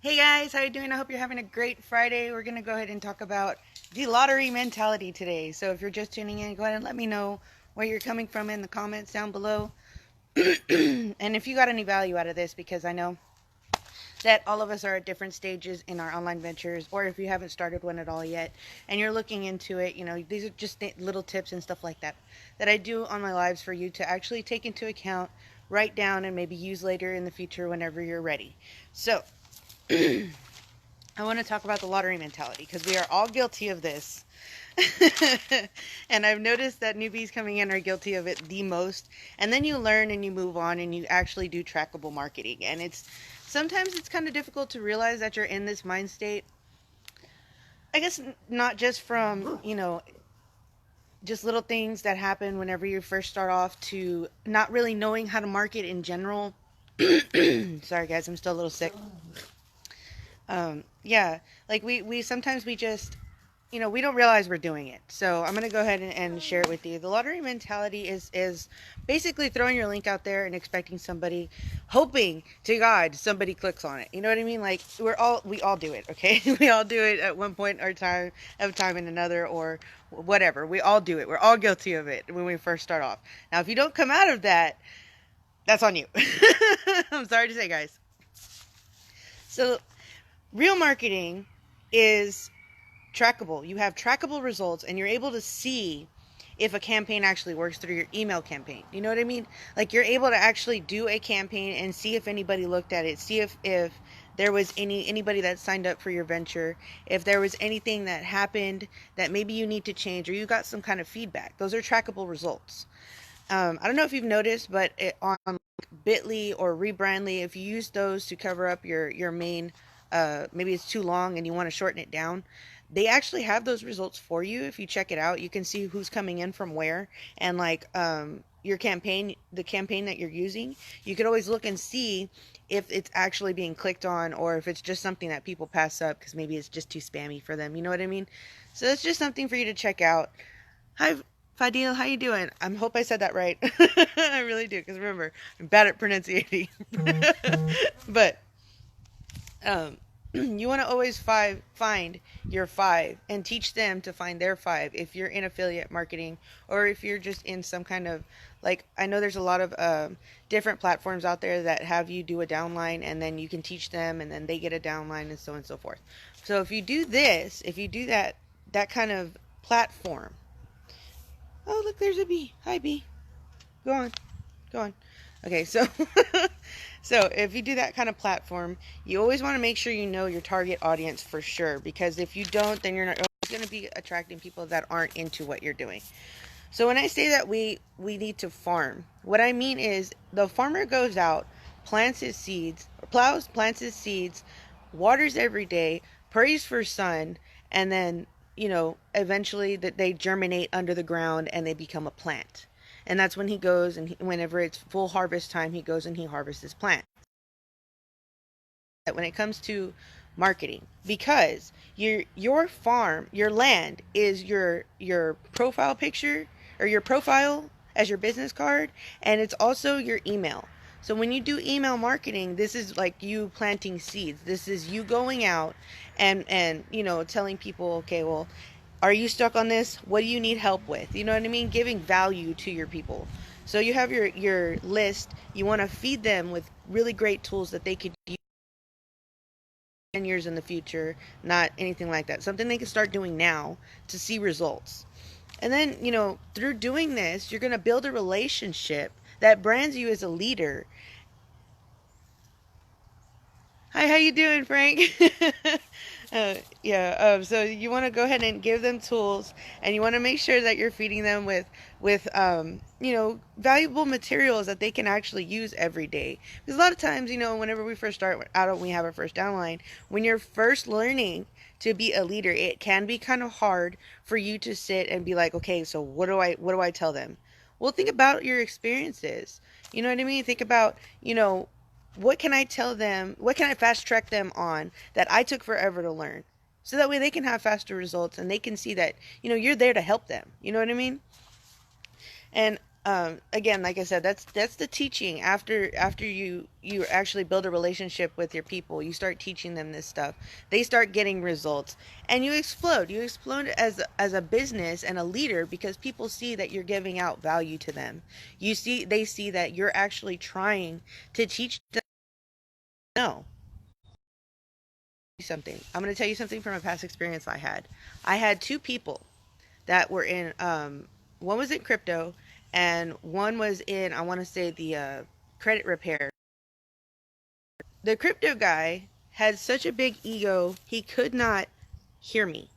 Hey guys, how you doing? I hope you're having a great Friday. We're going to go ahead and talk about the lottery mentality today. So if you're just tuning in, go ahead and let me know where you're coming from in the comments down below. And if you got any value out of this, because I know that all of us are at different stages in our online ventures, or if you haven't started one at all yet and you're looking into it, these are just little tips and stuff like that that I do on my lives for you to actually take into account, write down, and maybe use later in the future whenever you're ready. So, I want to talk about the lottery mentality because we are all guilty of this. And I've noticed that newbies coming in are guilty of it the most. And then you learn and you move on and you actually do trackable marketing. And sometimes it's kind of difficult to realize that you're in this mind state. I guess not just from, just little things that happen whenever you first start off to not really knowing how to market in general. Sorry guys, I'm still a little sick. Yeah, like we sometimes we just, we don't realize we're doing it. So I'm going to go ahead and share it with you. The lottery mentality is basically throwing your link out there and expecting somebody, hoping to God somebody clicks on it. You know what I mean? Like we all do it. Okay. We all do it at one point or time and another, or whatever. We all do it. We're all guilty of it when we first start off. Now, if you don't come out of that, that's on you. I'm sorry to say, guys. So real marketing is trackable. You have trackable results and you're able to see if a campaign actually works through your email campaign. You know what I mean? Like, you're able to actually do a campaign and see if anybody looked at it, see if there was anybody that signed up for your venture, if there was anything that happened that maybe you need to change, or you got some kind of feedback. Those are trackable results. I don't know if you've noticed, but on Bitly or Rebrandly, if you use those to cover up your main, maybe it's too long and you want to shorten it down, they actually have those results for you. If you check it out, you can see who's coming in from where, and like your campaign, the campaign that you're using, you could always look and see if it's actually being clicked on, or if it's just something that people pass up because maybe it's just too spammy for them. You know what I mean? So it's just something for you to check out. Hi, Fadil, how you doing? I hope I said that right. I really do, because remember, I'm bad at pronunciating. But um, you want to always find your five and teach them to find their five if you're in affiliate marketing, or if you're just in some kind of, like, I know there's a lot of different platforms out there that have you do a downline, and then you can teach them and then they get a downline, and so on and so forth. So if you do this, if you do that kind of platform. Oh, look, there's a bee. Hi, bee. Go on. Go on. Okay, so so if you do that kind of platform, you always want to make sure you know your target audience for sure, because if you don't, then you're not going to be attracting people that aren't into what you're doing. So when I say that we need to farm, what I mean is the farmer goes out, plants his seeds, plows, plants his seeds, waters every day, prays for sun, and then, eventually that they germinate under the ground and they become a plant. And that's when he goes and whenever it's full harvest time, he goes and he harvests his plant. When it comes to marketing, because your farm, your land is your profile picture, or your profile as your business card, and it's also your email. So when you do email marketing, this is like you planting seeds. This is you going out and telling people, okay, well, are you stuck on this? What do you need help with? You know what I mean? Giving value to your people. So you have your list. You want to feed them with really great tools that they could use 10 years in the future, not anything like that. Something they can start doing now to see results. And then, through doing this, you're going to build a relationship that brands you as a leader. Hi, how you doing, Frank? Yeah. So you want to go ahead and give them tools, and you want to make sure that you're feeding them with valuable materials that they can actually use every day. Because a lot of times, whenever we first start out and we have our first downline, when you're first learning to be a leader, it can be kind of hard for you to sit and be like, okay, so what do I tell them? Well, think about your experiences. You know what I mean? Think about, what can I tell them? What can I fast track them on that I took forever to learn? So that way they can have faster results and they can see that, you're there to help them. You know what I mean? And Again, like I said, that's the teaching. After you actually build a relationship with your people, you start teaching them this stuff. They start getting results, and you explode as a business and a leader, because people see that you're giving out value to them. They see that you're actually trying to teach them. No, something I'm going to tell you something from a past experience I had two people that were in, one was in crypto, and one was in, I want to say, the credit repair. The crypto guy had such a big ego, he could not hear me.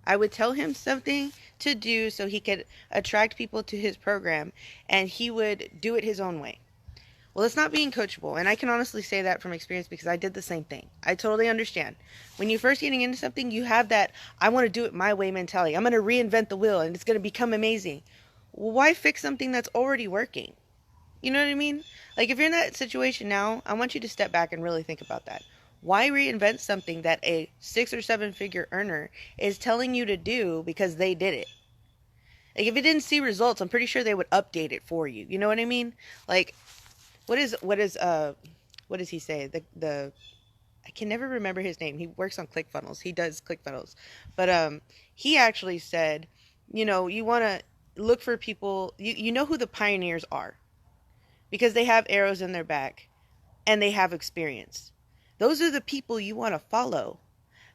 I would tell him something to do so he could attract people to his program, and he would do it his own way. Well, it's not being coachable, and I can honestly say that from experience, because I did the same thing. I totally understand. When you're first getting into something, you have that I want to do it my way mentality. I'm going to reinvent the wheel and it's going to become amazing. Well, why fix something that's already working? You know what I mean? Like, if you're in that situation now, I want you to step back and really think about that. Why reinvent something that a 6 or 7 figure earner is telling you to do because they did it? Like, if it didn't see results, I'm pretty sure they would update it for you. You know what I mean? Like, what does he say? The I can never remember his name. He works on ClickFunnels. He does ClickFunnels. But he actually said, you want to look for people, you know who the pioneers are, because they have arrows in their back and they have experience. Those are the people you want to follow,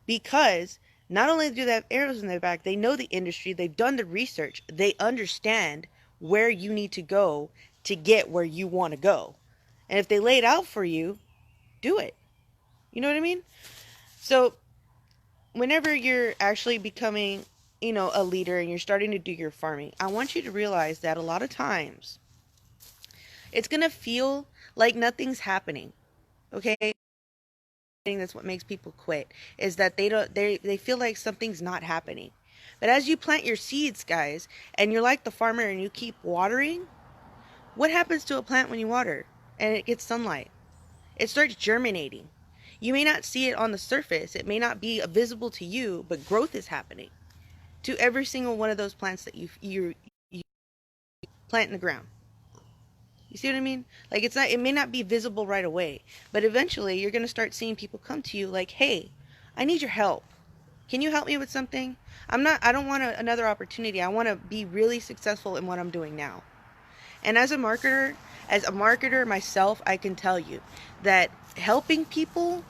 because not only do they have arrows in their back, they know the industry, they've done the research, they understand where you need to go to get where you want to go. And if they lay it out for you, do it. You know what I mean? So whenever you're actually becoming, a leader and you're starting to do your farming, I want you to realize that a lot of times it's going to feel like nothing's happening. Okay? That's what makes people quit, is that they feel like something's not happening. But as you plant your seeds, guys, and you're like the farmer and you keep watering, what happens to a plant when you water and it gets sunlight? It starts germinating. You may not see it on the surface, it may not be visible to you, but growth is happening to every single one of those plants that you plant in the ground. You see what I mean? Like, it may not be visible right away, but eventually you're going to start seeing people come to you like, "Hey, I need your help. Can you help me with something? I don't want another opportunity. I want to be really successful in what I'm doing now." And as a marketer myself, I can tell you that helping people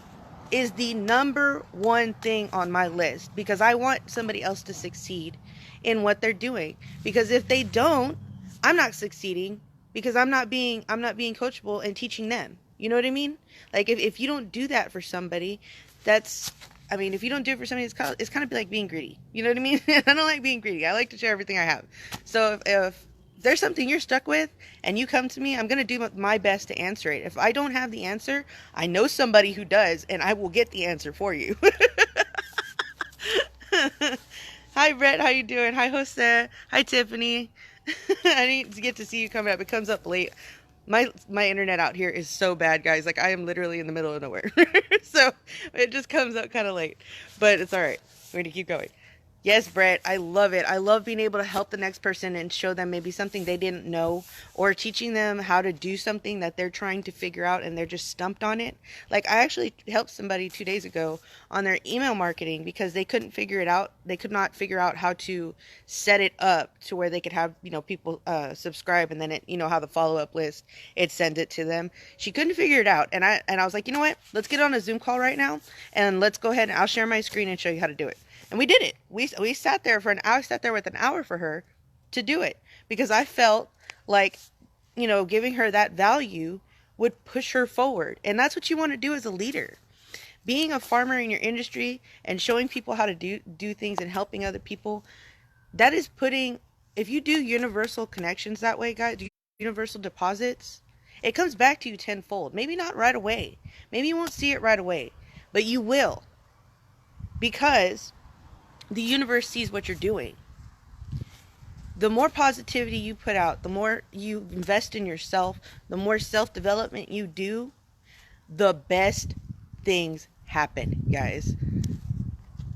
is the number one thing on my list, because I want somebody else to succeed in what they're doing. Because if they don't, I'm not succeeding, because I'm not being coachable and teaching them. You know what I mean? Like, if you don't do that for somebody, if you don't do it for somebody, it's kind of like being greedy. You know what I mean? I don't like being greedy. I like to share everything I have. So if there's something you're stuck with and you come to me, I'm going to do my best to answer it. If I don't have the answer, I know somebody who does, and I will get the answer for you. Hi, Brett. How you doing? Hi, Jose. Hi, Tiffany. I need to get to see you coming up. It comes up late. My internet out here is so bad, guys. Like, I am literally in the middle of nowhere. So it just comes up kind of late. But it's all right. We're going to keep going. Yes, Brett, I love it. I love being able to help the next person and show them maybe something they didn't know, or teaching them how to do something that they're trying to figure out and they're just stumped on it. Like, I actually helped somebody 2 days ago on their email marketing because they couldn't figure it out. They could not figure out how to set it up to where they could have, people subscribe, and then it, how the follow-up list, it sends it to them. She couldn't figure it out. And I was like, you know what? Let's get on a Zoom call right now and let's go ahead and I'll share my screen and show you how to do it. And we did it. We sat there for an hour. I sat there with an hour for her to do it, because I felt like, giving her that value would push her forward. And that's what you want to do as a leader. Being a farmer in your industry and showing people how to do things and helping other people, that is if you do universal connections that way, guys, universal deposits, it comes back to you tenfold. Maybe not right away. Maybe you won't see it right away, but you will, because the universe sees what you're doing. The more positivity you put out, the more you invest in yourself, the more self-development you do, the best things happen, guys.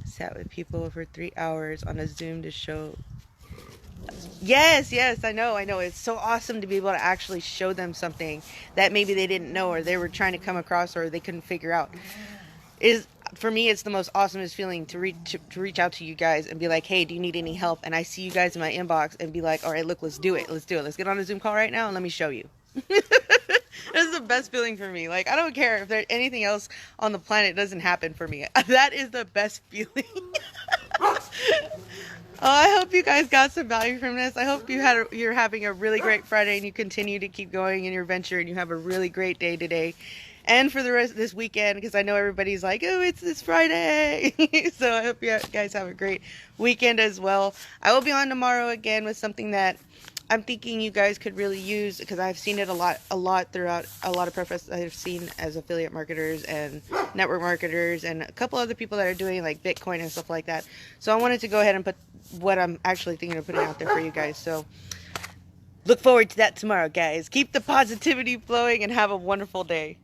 Sat with people for 3 hours on a Zoom to show. Yes, yes, I know, I know. It's so awesome to be able to actually show them something that maybe they didn't know or they were trying to come across or they couldn't figure out. Is For me, it's the most awesomest feeling to reach out to you guys and be like, hey, do you need any help? And I see you guys in my inbox and be like, all right, look, let's do it. Let's do it. Let's get on a Zoom call right now and let me show you. That's the best feeling for me. Like, I don't care if there's anything else on the planet doesn't happen for me. That is the best feeling. Oh, I hope you guys got some value from this. I hope you're having a really great Friday and you continue to keep going in your venture and you have a really great day today and for the rest of this weekend, because I know everybody's like, oh, it's this Friday. So I hope you guys have a great weekend as well. I will be on tomorrow again with something that I'm thinking you guys could really use, because I've seen it a lot throughout a lot of profiles I've seen as affiliate marketers and network marketers and a couple other people that are doing like Bitcoin and stuff like that. So I wanted to go ahead and put what I'm actually thinking of putting out there for you guys. So look forward to that tomorrow, guys. Keep the positivity flowing and have a wonderful day.